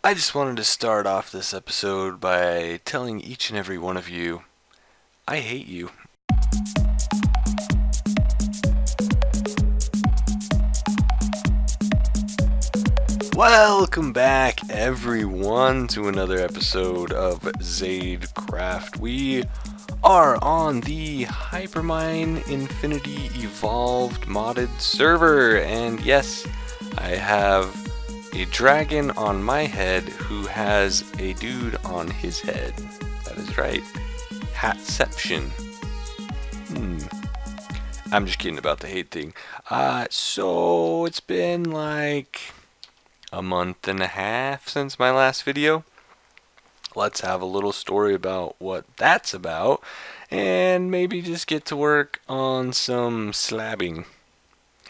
I just wanted to start off this episode by telling each and every one of you, I hate you. Welcome back, everyone, to another episode of XadeCraft. We are on the Hypermine Infinity Evolved modded server, and yes, I have a dragon on my head who has a dude on his head. That is right. Hatception. I'm just kidding about the hate thing. So it's been like a month and a half since my last video. Let's have a little story about what that's about, and maybe just get to work on some slabbing.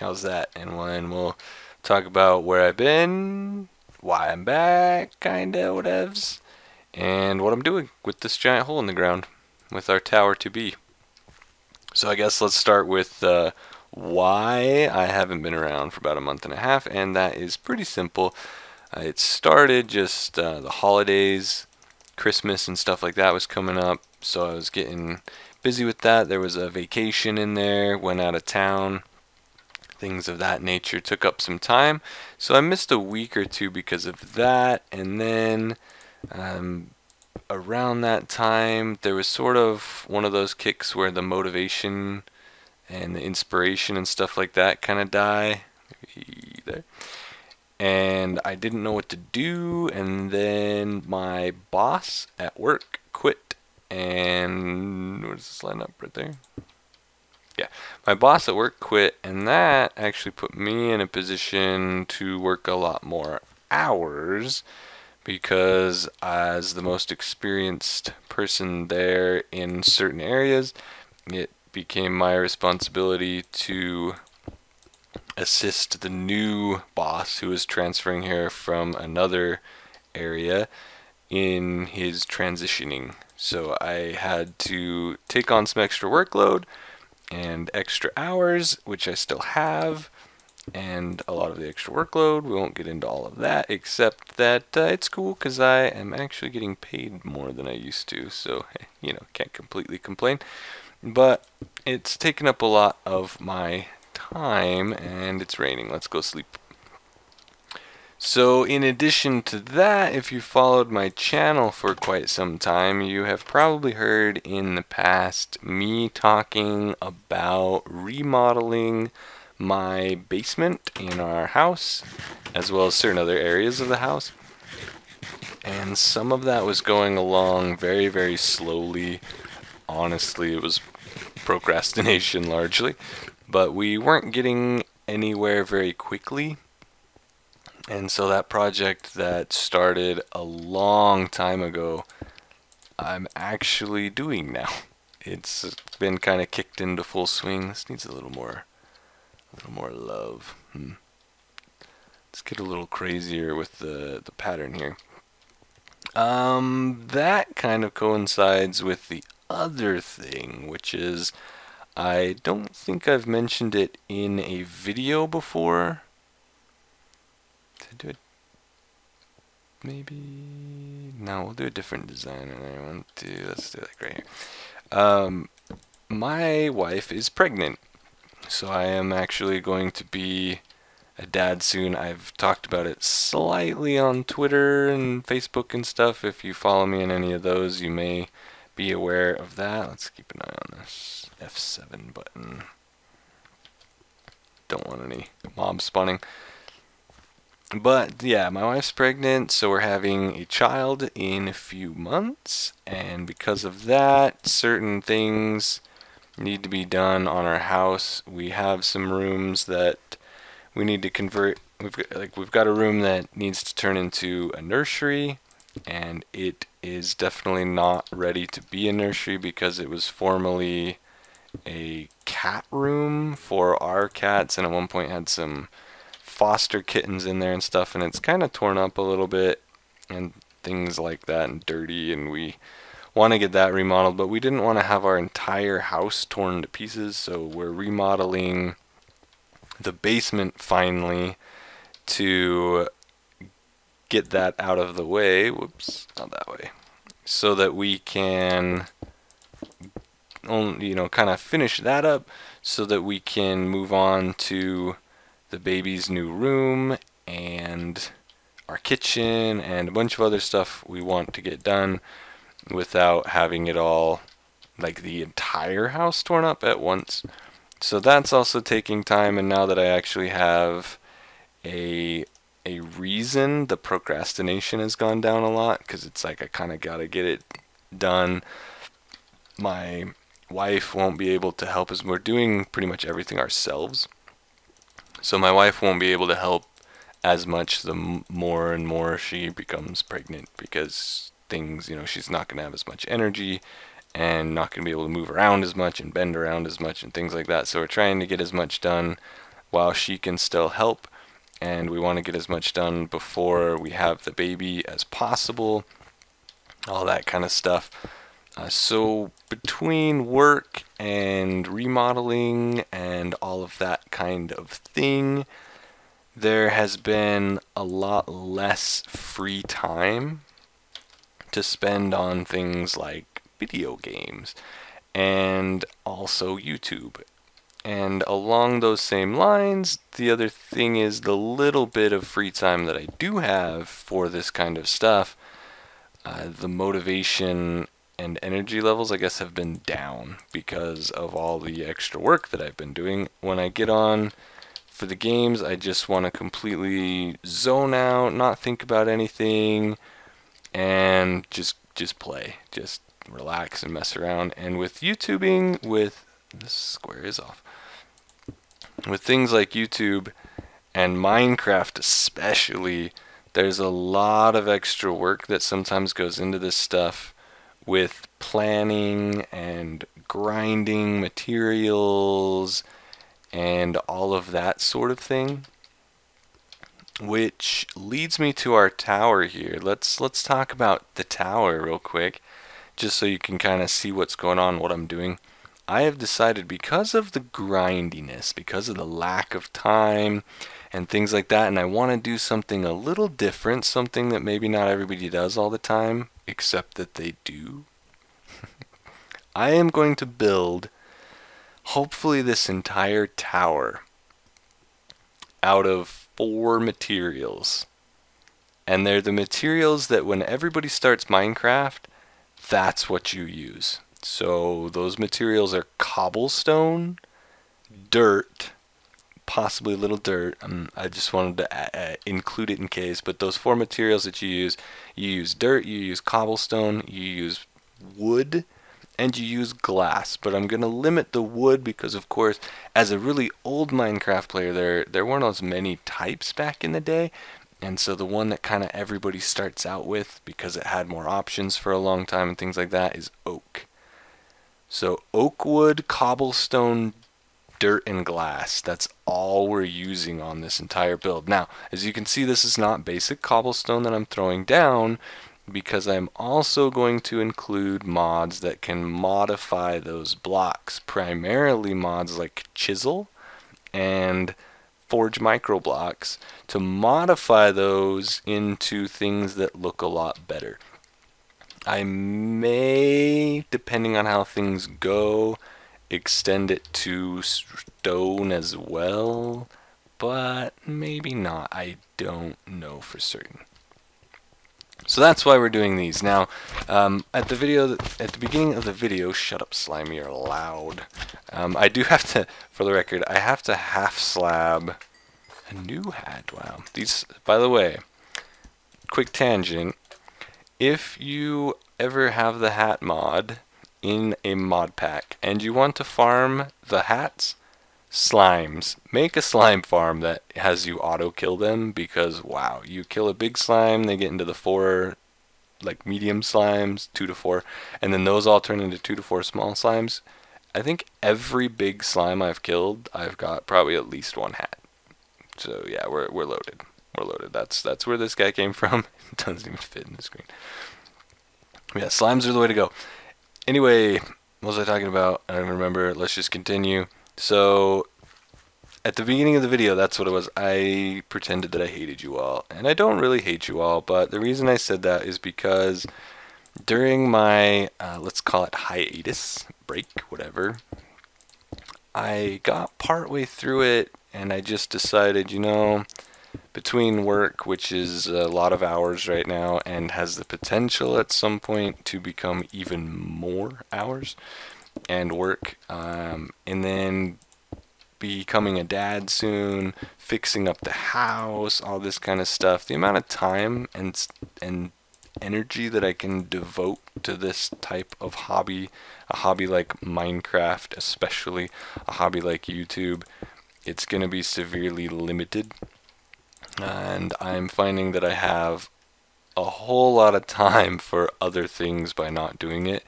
How's that? And then we'll talk about where I've been, why I'm back, kinda, whatevs, and what I'm doing with this giant hole in the ground with our tower to be. So I guess let's start with why I haven't been around for about a month and a half, and that is pretty simple. It started just the holidays, Christmas and stuff like that was coming up, so I was getting busy with that. There was a vacation in there, went out of town, things of that nature took up some time, so I missed a week or two because of that. And then around that time there was sort of one of those kicks where the motivation and the inspiration and stuff like that kind of die there, and I didn't know what to do. And then my boss at work quit, and where's this line up right there? Yeah, my boss at work quit, and that actually put me in a position to work a lot more hours, because as the most experienced person there in certain areas, it became my responsibility to assist the new boss who was transferring here from another area in his transitioning. So I had to take on some extra workload and extra hours, which I still have, and a lot of the extra workload. We won't get into all of that, except that it's cool because I am actually getting paid more than I used to, so can't completely complain. But it's taken up a lot of my time, and it's raining. Let's go sleep. So in addition to that, if you followed my channel for quite some time, you have probably heard in the past me talking about remodeling my basement in our house, as well as certain other areas of the house. And some of that was going along very, very slowly. Honestly, it was procrastination largely, but we weren't getting anywhere very quickly. And so that project that started a long time ago, I'm actually doing now. It's been kind of kicked into full swing. This needs a little more love. Let's get a little crazier with the pattern here. That kind of coincides with the other thing, which is I don't think I've mentioned it in a video before. Do it. Maybe no. We'll do a different design, and let's do like right here. My wife is pregnant, so I am actually going to be a dad soon. I've talked about it slightly on Twitter and Facebook and stuff. If you follow me in any of those, you may be aware of that. Let's keep an eye on this F7 button. Don't want any mob spawning. But yeah, my wife's pregnant, so we're having a child in a few months, and because of that, certain things need to be done on our house. We have some rooms that we need to convert. We've got a room that needs to turn into a nursery, and it is definitely not ready to be a nursery because it was formerly a cat room for our cats, and at one point had some foster kittens in there and stuff, and it's kind of torn up a little bit and things like that and dirty, and we want to get that remodeled, but we didn't want to have our entire house torn to pieces, so we're remodeling the basement finally to get that out of the way. Whoops, not that way. So that we can only, kind of finish that up so that we can move on to the baby's new room and our kitchen and a bunch of other stuff we want to get done without having it all, like the entire house torn up at once. So that's also taking time, and now that I actually have a reason, the procrastination has gone down a lot, because it's like I kind of got to get it done. My wife won't be able to help us. We're doing pretty much everything ourselves. So my wife won't be able to help as much the more and more she becomes pregnant, because things, she's not going to have as much energy and not going to be able to move around as much and bend around as much and things like that. So we're trying to get as much done while she can still help, and we want to get as much done before we have the baby as possible, all that kind of stuff. So between work and remodeling and all of that kind of thing, there has been a lot less free time to spend on things like video games and also YouTube. And along those same lines, the other thing is the little bit of free time that I do have for this kind of stuff, the motivation and energy levels, I guess, have been down because of all the extra work that I've been doing. When I get on for the games, I just want to completely zone out, not think about anything, and just play, just relax and mess around. And with YouTubing, this square is off. With things like YouTube and Minecraft especially, there's a lot of extra work that sometimes goes into this stuff, with planning and grinding materials and all of that sort of thing. Which leads me to our tower here. Let's talk about the tower real quick, just so you can kind of see what's going on, what I'm doing. I have decided, because of the grindiness, because of the lack of time and things like that, and I want to do something a little different, something that maybe not everybody does all the time, except that they do. I am going to build, hopefully, this entire tower out of 4 materials. And they're the materials that when everybody starts Minecraft, that's what you use. So those materials are cobblestone, dirt, possibly a little dirt. I just wanted to include it in case. But those 4 materials that you use dirt, you use cobblestone, you use wood, and you use glass. But I'm going to limit the wood because, of course, as a really old Minecraft player, there weren't as many types back in the day. And so the one that kind of everybody starts out with, because it had more options for a long time and things like that, is oak. So oak wood, cobblestone, dirt, and glass. That's all we're using on this entire build. Now, as you can see, this is not basic cobblestone that I'm throwing down, because I'm also going to include mods that can modify those blocks. Primarily mods like chisel and forge micro blocks, to modify those into things that look a lot better. I may, depending on how things go, extend it to stone as well, but maybe not. I don't know for certain. So that's why we're doing these. Now, at the beginning of the video, shut up, Slimy, you're loud. I do have to, for the record, I have to half slab a new hat. Wow. These, by the way, quick tangent. If you ever have the hat mod in a mod pack and you want to farm the hats, slimes, make a slime farm that has you auto kill them, because wow, you kill a big slime, they get into the 4 like medium slimes, 2 to 4, and then those all turn into 2 to 4 small slimes. I think every big slime I've killed, I've got probably at least 1 hat. So yeah, we're loaded. We're loaded. That's where this guy came from. It doesn't even fit in the screen. Yeah, slimes are the way to go. Anyway, what was I talking about? I don't even remember. Let's just continue. So At the beginning of the video, that's what it was. I pretended that I hated you all, and I don't really hate you all, but the reason I said that is because during my, let's call it hiatus, break, whatever, I got partway through it, and I just decided, between work, which is a lot of hours right now, and has the potential at some point to become even more hours, and work, and then becoming a dad soon, fixing up the house, all this kind of stuff. The amount of time and energy that I can devote to this type of hobby, a hobby like Minecraft, especially a hobby like YouTube, it's going to be severely limited. And I'm finding that I have a whole lot of time for other things by not doing it.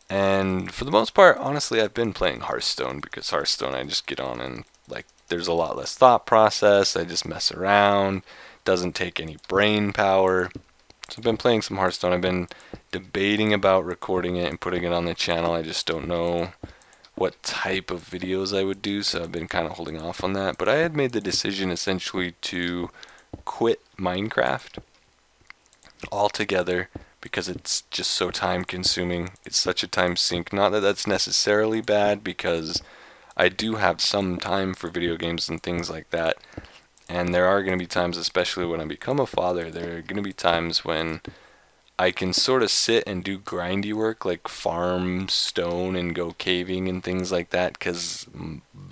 And for the most part, honestly, I've been playing Hearthstone, because Hearthstone I just get on and there's a lot less thought process. I just mess around. Doesn't take any brain power. So I've been playing some Hearthstone. I've been debating about recording it and putting it on the channel. I just don't know what type of videos I would do, so I've been kind of holding off on that. But I had made the decision essentially to quit Minecraft altogether, because it's just so time consuming. It's such a time sink. Not that that's necessarily bad, because I do have some time for video games and things like that. And there are going to be times, especially when I become a father, there are going to be times when I can sort of sit and do grindy work, like farm stone and go caving and things like that, because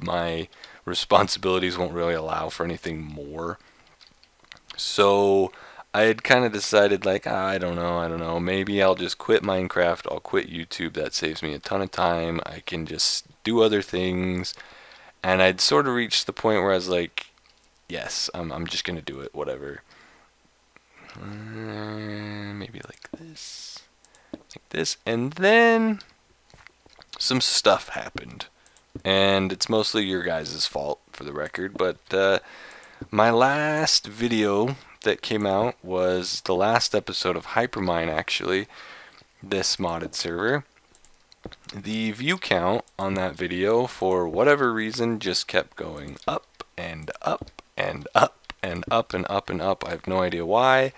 my responsibilities won't really allow for anything more. So I had kind of decided, I don't know, maybe I'll just quit Minecraft, I'll quit YouTube, that saves me a ton of time, I can just do other things, and I'd sort of reached the point where I was like, yes, I'm just going to do it, whatever. Maybe like this, and then some stuff happened, and it's mostly your guys' fault, for the record, but my last video that came out was the last episode of Hypermine, actually, this modded server. The view count on that video, for whatever reason, just kept going up and up and up and up and up and up. I have no idea why,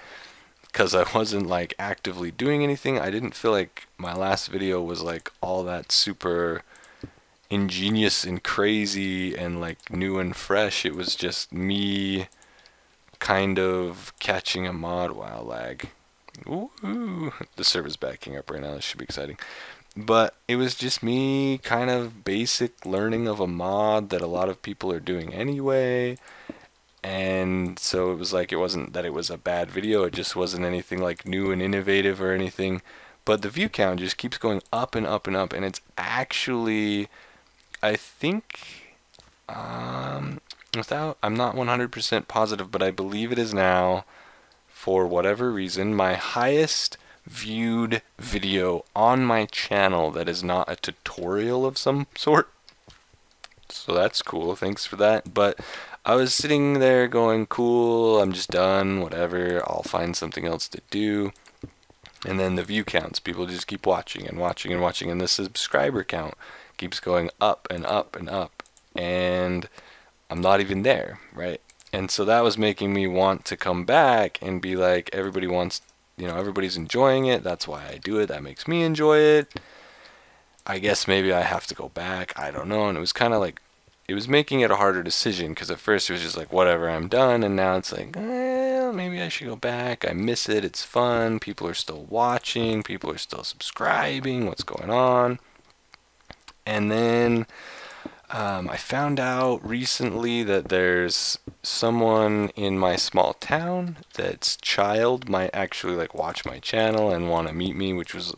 because I wasn't actively doing anything. I didn't feel like my last video was all that super ingenious and crazy and new and fresh. It was just me kind of catching a mod. Wow, lag. Ooh, the server's backing up right now. This should be exciting. But it was just me kind of basic learning of a mod that a lot of people are doing anyway. And so it was it wasn't that it was a bad video. It just wasn't anything new and innovative or anything. But the view count just keeps going up and up and up. And it's actually, I think, I'm not 100% positive, but I believe it is now, for whatever reason, my highest viewed video on my channel that is not a tutorial of some sort. So that's cool, thanks for that. But I was sitting there going, cool, I'm just done, whatever, I'll find something else to do. And then the view counts, people just keep watching and watching and watching, and the subscriber count keeps going up and up and up, and I'm not even there, right? And so that was making me want to come back and be like, everybody wants, everybody's enjoying it, that's why I do it, that makes me enjoy it. I guess maybe I have to go back, I don't know. And it was kind of it was making it a harder decision, because at first it was just whatever, I'm done, and now it's maybe I should go back, I miss it, it's fun, people are still watching, people are still subscribing, what's going on? And then I found out recently that there's someone in my small town that's child might actually watch my channel and want to meet me, which is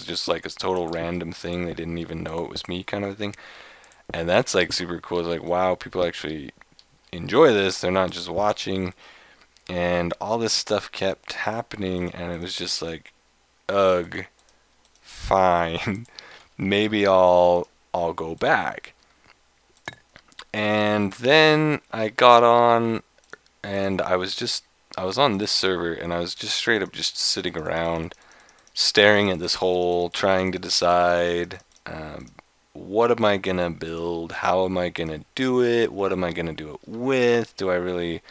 just a total random thing. They didn't even know it was me, kind of thing. And that's super cool. It's wow, people actually enjoy this, they're not just watching. And all this stuff kept happening, and it was just ugh, fine, maybe I'll go back. And then I got on, and I was on this server, and I was just straight up just sitting around, staring at this hole, trying to decide what am I gonna build? How am I gonna do it? What am I gonna do it with? Do I really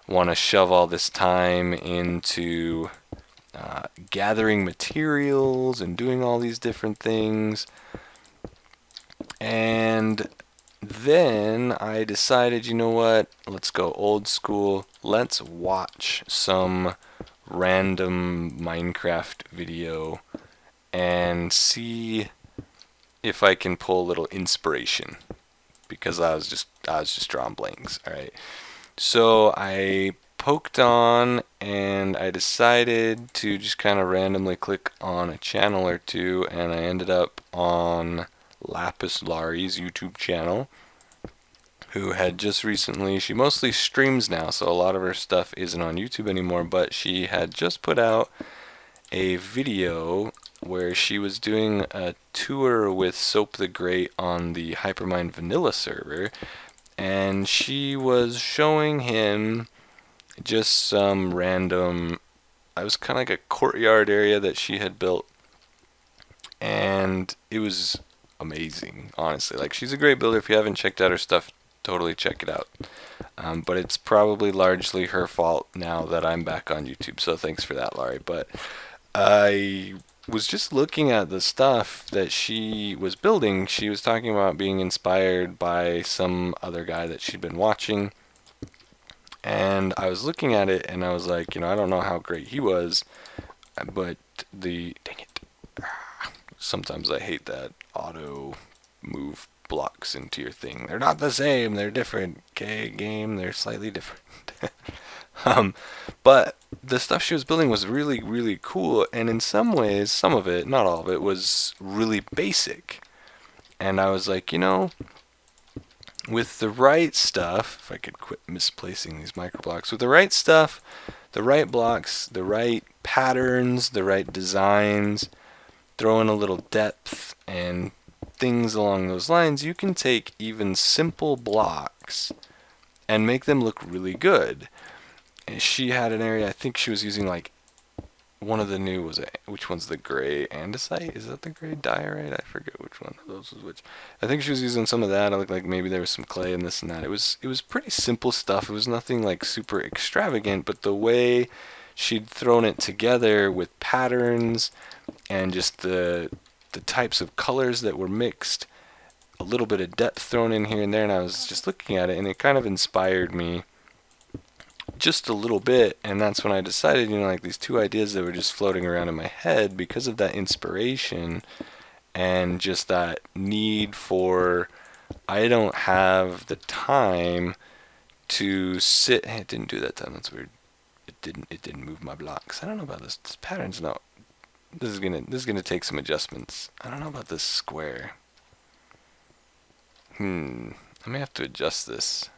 want to shove all this time into gathering materials and doing all these different things? And then I decided, you know what? Let's go old school. Let's watch some random Minecraft video and see if I can pull a little inspiration, because I was just drawing blanks. All right. So I poked on and I decided to just kind of randomly click on a channel or two, and I ended up on Lapis Lari's YouTube channel, who had just recently, she mostly streams now, so a lot of her stuff isn't on YouTube anymore, but she had just put out a video where she was doing a tour with Soap the Great on the Hypermine vanilla server, and she was showing him just some random, it was kind of like a courtyard area that she had built, and it was amazing, honestly. Like, she's a great builder. If you haven't checked out her stuff, totally check it out. But it's probably largely her fault now that I'm back on YouTube, so thanks for that, Laurie. But I was just looking at the stuff that she was building. She was talking about being inspired by some other guy that she'd been watching, and I was looking at it and I was like, I don't know how great he was, but dang it, sometimes I hate that auto move blocks into your thing. They're not the same, they're different. Okay, game, they're slightly different. But the stuff she was building was really, really cool, and in some ways, some of it, not all of it, was really basic. And I was like, with the right stuff, if I could quit misplacing these microblocks, with the right stuff, the right blocks, the right patterns, the right designs, throw in a little depth and things along those lines, you can take even simple blocks and make them look really good. And she had an area, I think she was using like one of the new, which one's the gray andesite? Is that the gray diorite? I forget which one of those was which. I think she was using some of that. I looked like maybe there was some clay and this and that. It was pretty simple stuff. It was nothing like super extravagant, but the way she'd thrown it together with patterns and just the types of colors that were mixed, a little bit of depth thrown in here and there, and I was just looking at it and it kind of inspired me just a little bit. And that's when I decided, like these two ideas that were just floating around in my head, because of that inspiration and just that need for, I don't have the time to sit. Hey, it didn't do that time. That's weird. It didn't move my blocks. I don't know about this pattern's not. This is gonna take some adjustments. I don't know about this square. I may have to adjust this.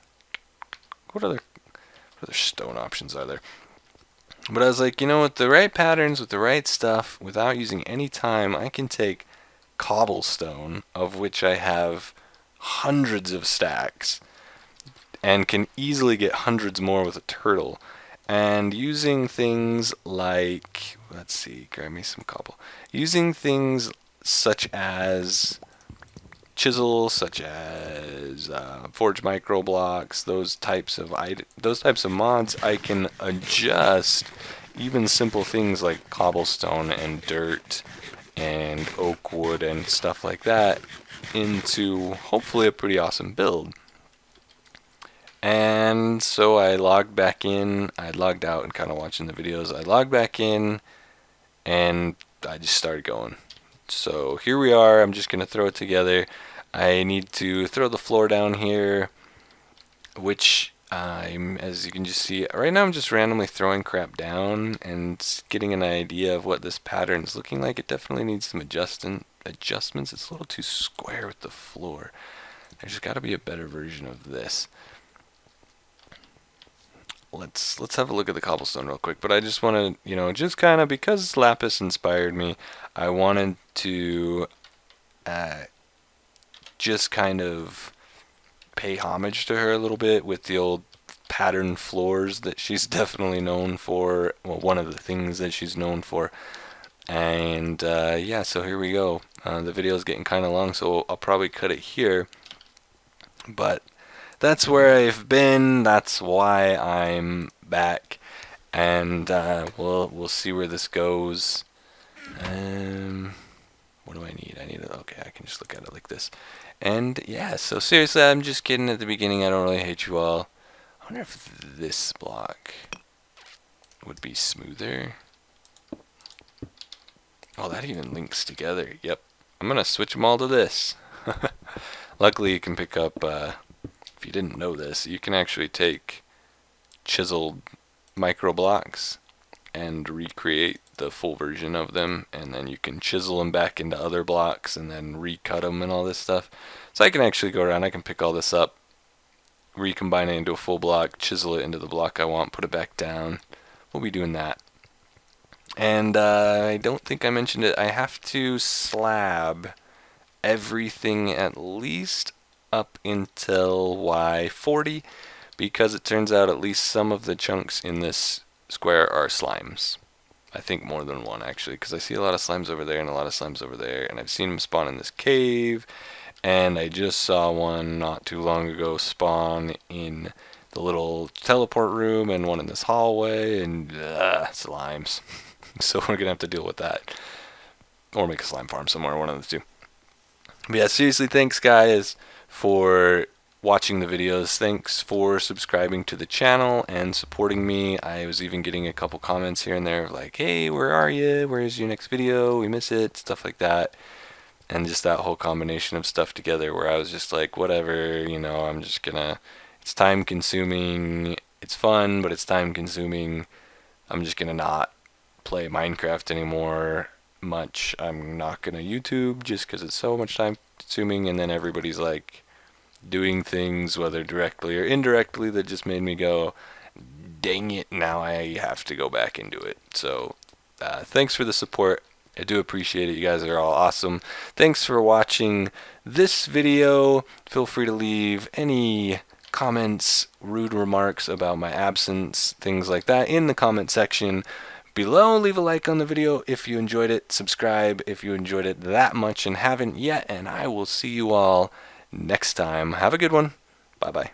What other stone options are there? But I was like, with the right patterns, with the right stuff, without using any time, I can take cobblestone, of which I have hundreds of stacks, and can easily get hundreds more with a turtle. And using things like, let's see, grab me some cobble. Using things such as chisel, such as forge micro blocks, those types of mods, I can adjust even simple things like cobblestone and dirt and oak wood and stuff like that into hopefully a pretty awesome build. And so I logged back in. I had logged out and kind of watching the videos. I logged back in and I just started going. So here we are. I'm just going to throw it together. I need to throw the floor down here, which as you can just see, right now I'm just randomly throwing crap down and getting an idea of what this pattern is looking like. It definitely needs some adjustments. It's a little too square with the floor. There's got to be a better version of this. Let's have a look at the cobblestone real quick. But I just want to, just kind of, because Lapis inspired me, I wanted to just kind of pay homage to her a little bit with the old pattern floors that she's definitely known for. Well, one of the things that she's known for. And yeah, so here we go. The video is getting kind of long, so I'll probably cut it here. But that's where I've been. That's why I'm back, and we'll see where this goes. What do I need? I need it. Okay, I can just look at it like this. And yeah, so seriously, I'm just kidding at the beginning. I don't really hate you all. I wonder if this block would be smoother. Oh, that even links together. Yep. I'm gonna switch them all to this. Luckily, you can pick up, if you didn't know this, you can actually take chiseled micro blocks and recreate the full version of them, and then you can chisel them back into other blocks and then recut them and all this stuff. So I can actually go around, I can pick all this up, recombine it into a full block, chisel it into the block I want, put it back down. We'll be doing that. And I don't think I mentioned it, I have to slab everything at least up until Y40, because it turns out at least some of the chunks in this square are slimes. I think more than one, actually, because I see a lot of slimes over there and a lot of slimes over there, and I've seen them spawn in this cave, and I just saw one not too long ago spawn in the little teleport room, and one in this hallway, and slimes. So we're gonna have to deal with that, or make a slime farm somewhere, one of the two. But yeah, seriously, thanks guys for watching the videos. Thanks for subscribing to the channel and supporting me. I was even getting a couple comments here and there like, hey, where are you? Where's your next video? We miss it, stuff like that. And just that whole combination of stuff together where I was just like, whatever, you know, I'm just gonna, it's time consuming, it's fun, but it's time consuming. I'm just gonna not play Minecraft anymore much. I'm not gonna YouTube just because it's so much time consuming, and then everybody's like doing things, whether directly or indirectly, that just made me go, dang it, now I have to go back into it. So thanks for the support. I do appreciate it. You guys are all awesome. Thanks for watching this video. Feel free to leave any comments, rude remarks about my absence, things like that in the comment section below. Leave a like on the video if you enjoyed it. Subscribe if you enjoyed it that much and haven't yet. And I will see you all next time. Have a good one. Bye-bye.